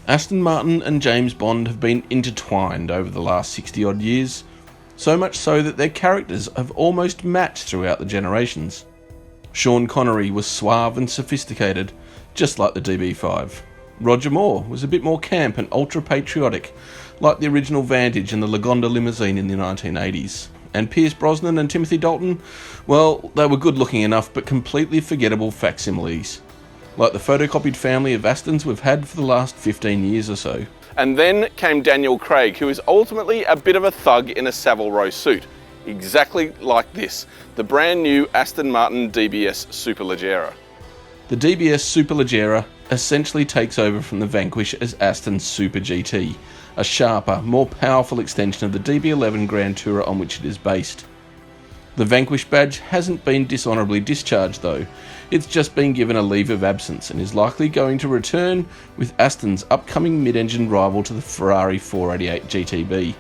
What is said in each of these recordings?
Aston Martin and James Bond have been intertwined over the last 60 odd years, so much so that their characters have almost matched throughout the generations. Sean Connery was suave and sophisticated, just like the DB5. Roger Moore was a bit more camp and ultra-patriotic, like the original Vantage and the Lagonda limousine in the 1980s. And Pierce Brosnan and Timothy Dalton, well, they were good looking enough but completely forgettable facsimiles, like the photocopied family of Astons we've had for the last 15 years or so. And then came Daniel Craig, who is ultimately a bit of a thug in a Savile Row suit, exactly like this, the brand new Aston Martin DBS Superleggera. The DBS Superleggera essentially takes over from the Vanquish as Aston's Super GT, a sharper, more powerful extension of the DB11 Grand Tourer on which it is based. The Vanquish badge hasn't been dishonourably discharged though, it's just been given a leave of absence and is likely going to return with Aston's upcoming mid-engine rival to the Ferrari 488 GTB.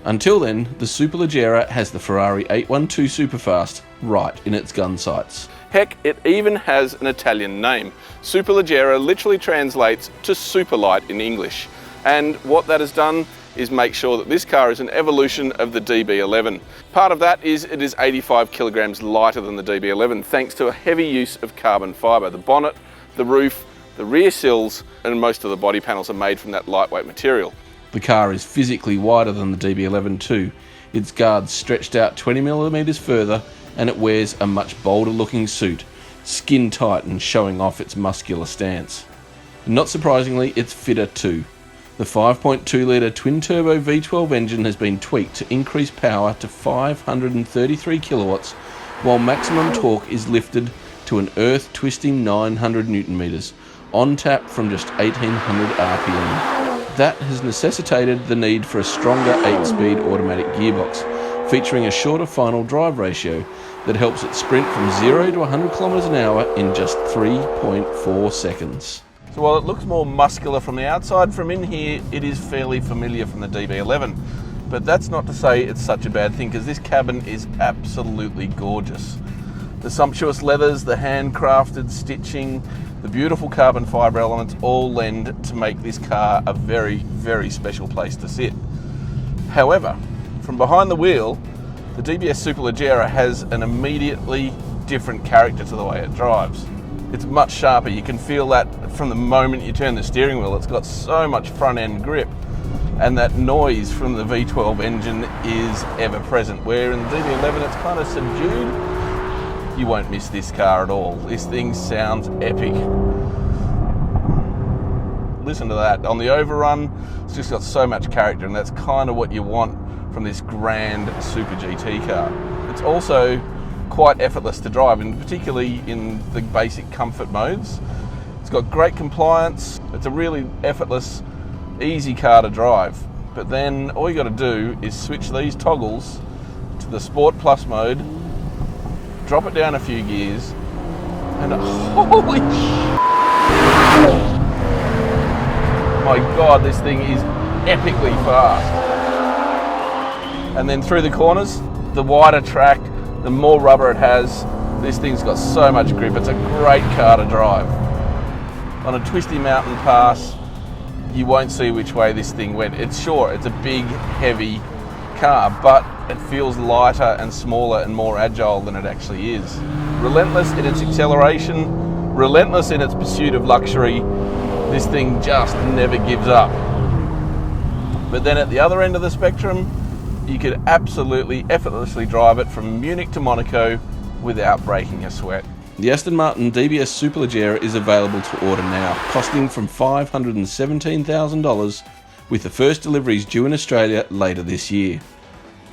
Until then, the Superleggera has the Ferrari 812 Superfast right in its gun sights. Heck, it even has an Italian name. Superleggera literally translates to super light in English. And what that has done is make sure that this car is an evolution of the DB11. Part of that is it is 85 kilograms lighter than the DB11 thanks to a heavy use of carbon fibre. The bonnet, the roof, the rear sills and most of the body panels are made from that lightweight material. The car is physically wider than the DB11 too. Its guards stretched out 20mm further and it wears a much bolder looking suit, skin tight and showing off its muscular stance. Not surprisingly, it's fitter too. The 5.2 litre twin-turbo V12 engine has been tweaked to increase power to 533 kilowatts, while maximum torque is lifted to an earth-twisting 900 Nm, on tap from just 1800 RPM. That has necessitated the need for a stronger 8-speed automatic gearbox, featuring a shorter final drive ratio that helps it sprint from 0 to 100 km an hour in just 3.4 seconds. So while it looks more muscular from the outside, from in here it is fairly familiar from the DB11. But that's not to say it's such a bad thing, because this cabin is absolutely gorgeous. The sumptuous leathers, the handcrafted stitching, the beautiful carbon fibre elements all lend to make this car a very, very special place to sit. However, from behind the wheel, the DBS Superleggera has an immediately different character to the way it drives. It's much sharper. You can feel that from the moment you turn the steering wheel. It's got so much front end grip, and that noise from the V12 engine is ever present, where in the DB11 it's kind of subdued. You won't miss this car at all. This thing sounds epic. Listen to that. On the overrun, it's just got so much character, and that's kind of what you want from this grand Super GT car. It's also quite effortless to drive, and particularly in the basic comfort modes. It's got great compliance. It's a really effortless, easy car to drive. But then all you got to do is switch these toggles to the Sport Plus mode, drop it down a few gears, and holy my God, this thing is epically fast. And then through the corners, the wider track, the more rubber it has, this thing's got so much grip. It's a great car to drive. On a twisty mountain pass, you won't see which way this thing went. It's a big, heavy car, but it feels lighter and smaller and more agile than it actually is. Relentless in its acceleration, relentless in its pursuit of luxury, this thing just never gives up. But then at the other end of the spectrum, you could absolutely effortlessly drive it from Munich to Monaco without breaking a sweat. The Aston Martin DBS Superleggera is available to order now, costing from $517,000, with the first deliveries due in Australia later this year.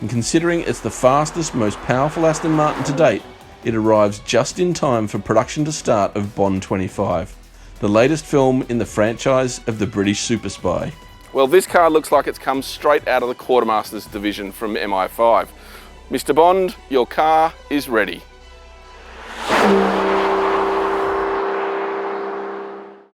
And considering it's the fastest, most powerful Aston Martin to date, it arrives just in time for production to start of Bond 25, the latest film in the franchise of the British super spy. Well, this car looks like it's come straight out of the Quartermasters division from MI5. Mr. Bond, your car is ready.